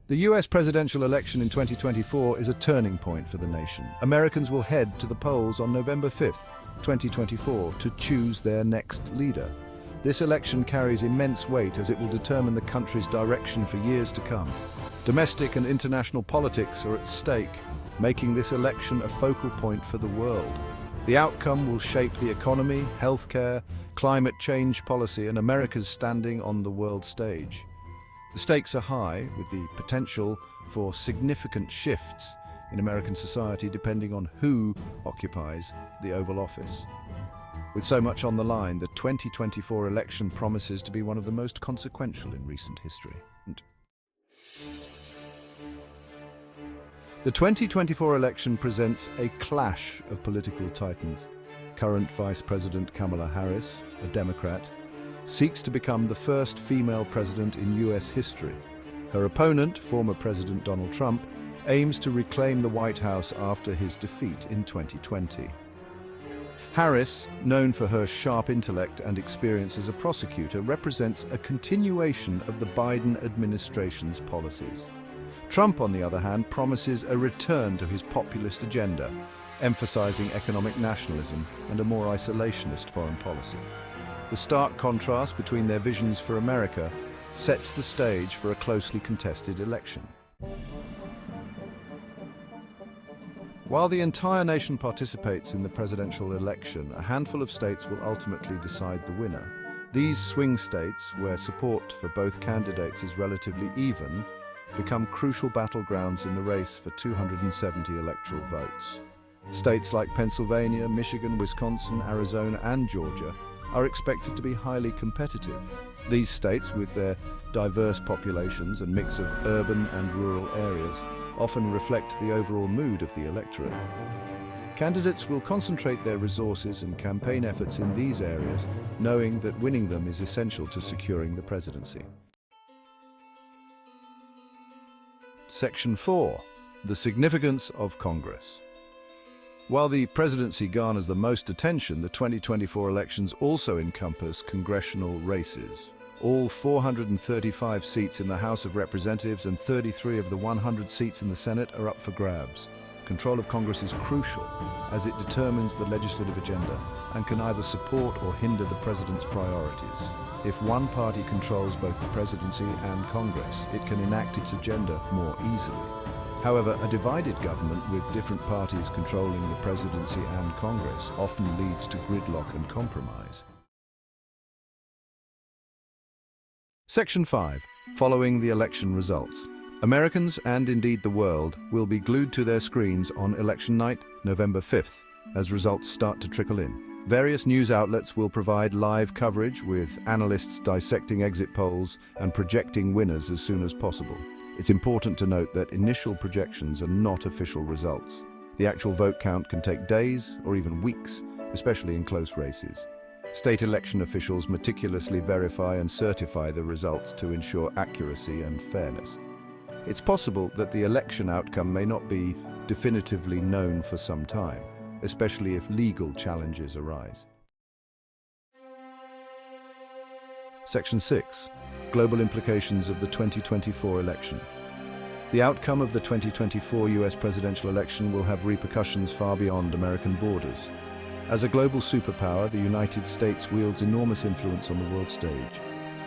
The US presidential election in 2024 is a turning point for the nation. Americans will head to the polls on November 5th, 2024, to choose their next leader. This election carries immense weight as it will determine the country's direction for years to come. Domestic and international politics are at stake, making this election a focal point for the world. The outcome will shape the economy, healthcare, climate change policy, and America's standing on the world stage. The stakes are high, with the potential for significant shifts in American society depending on who occupies the Oval Office. With so much on the line, the 2024 election promises to be one of the most consequential in recent history. The 2024 election presents a clash of political titans. Current Vice President Kamala Harris, a Democrat, seeks to become the first female president in US history. Her opponent, former President Donald Trump, aims to reclaim the White House after his defeat in 2020. Harris, known for her sharp intellect and experience as a prosecutor, represents a continuation of the Biden administration's policies. Trump, on the other hand, promises a return to his populist agenda, emphasizing economic nationalism and a more isolationist foreign policy. The stark contrast between their visions for America sets the stage for a closely contested election. While the entire nation participates in the presidential election, a handful of states will ultimately decide the winner. These swing states, where support for both candidates is relatively even, become crucial battlegrounds in the race for 270 electoral votes. States like Pennsylvania, Michigan, Wisconsin, Arizona, and Georgia are expected to be highly competitive. These states, with their diverse populations and mix of urban and rural areas, often reflect the overall mood of the electorate. Candidates will concentrate their resources and campaign efforts in these areas, knowing that winning them is essential to securing the presidency. Section 4. The significance of Congress. While the presidency garners the most attention, the 2024 elections also encompass congressional races. All 435 seats in the House of Representatives and 33 of the 100 seats in the Senate are up for grabs. Control of Congress is crucial, as it determines the legislative agenda and can either support or hinder the president's priorities. If one party controls both the presidency and Congress, it can enact its agenda more easily. However, a divided government with different parties controlling the presidency and Congress often leads to gridlock and compromise. Section 5. Following the election results. Americans, and indeed the world, will be glued to their screens on election night, November 5th, as results start to trickle in. Various news outlets will provide live coverage, with analysts dissecting exit polls and projecting winners as soon as possible. It's important to note that initial projections are not official results. The actual vote count can take days or even weeks, especially in close races. State election officials meticulously verify and certify the results to ensure accuracy and fairness. It's possible that the election outcome may not be definitively known for some time, especially if legal challenges arise. Section 6. Global implications of the 2024 election. The outcome of the 2024 US presidential election will have repercussions far beyond American borders. As a global superpower, the United States wields enormous influence on the world stage.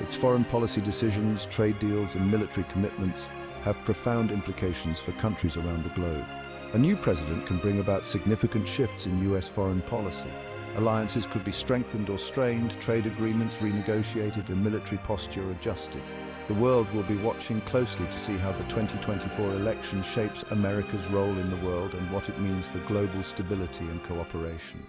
Its foreign policy decisions, trade deals, and military commitments have profound implications for countries around the globe. A new president can bring about significant shifts in US foreign policy. Alliances could be strengthened or strained, trade agreements renegotiated, and military posture adjusted. The world will be watching closely to see how the 2024 election shapes America's role in the world and what it means for global stability and cooperation.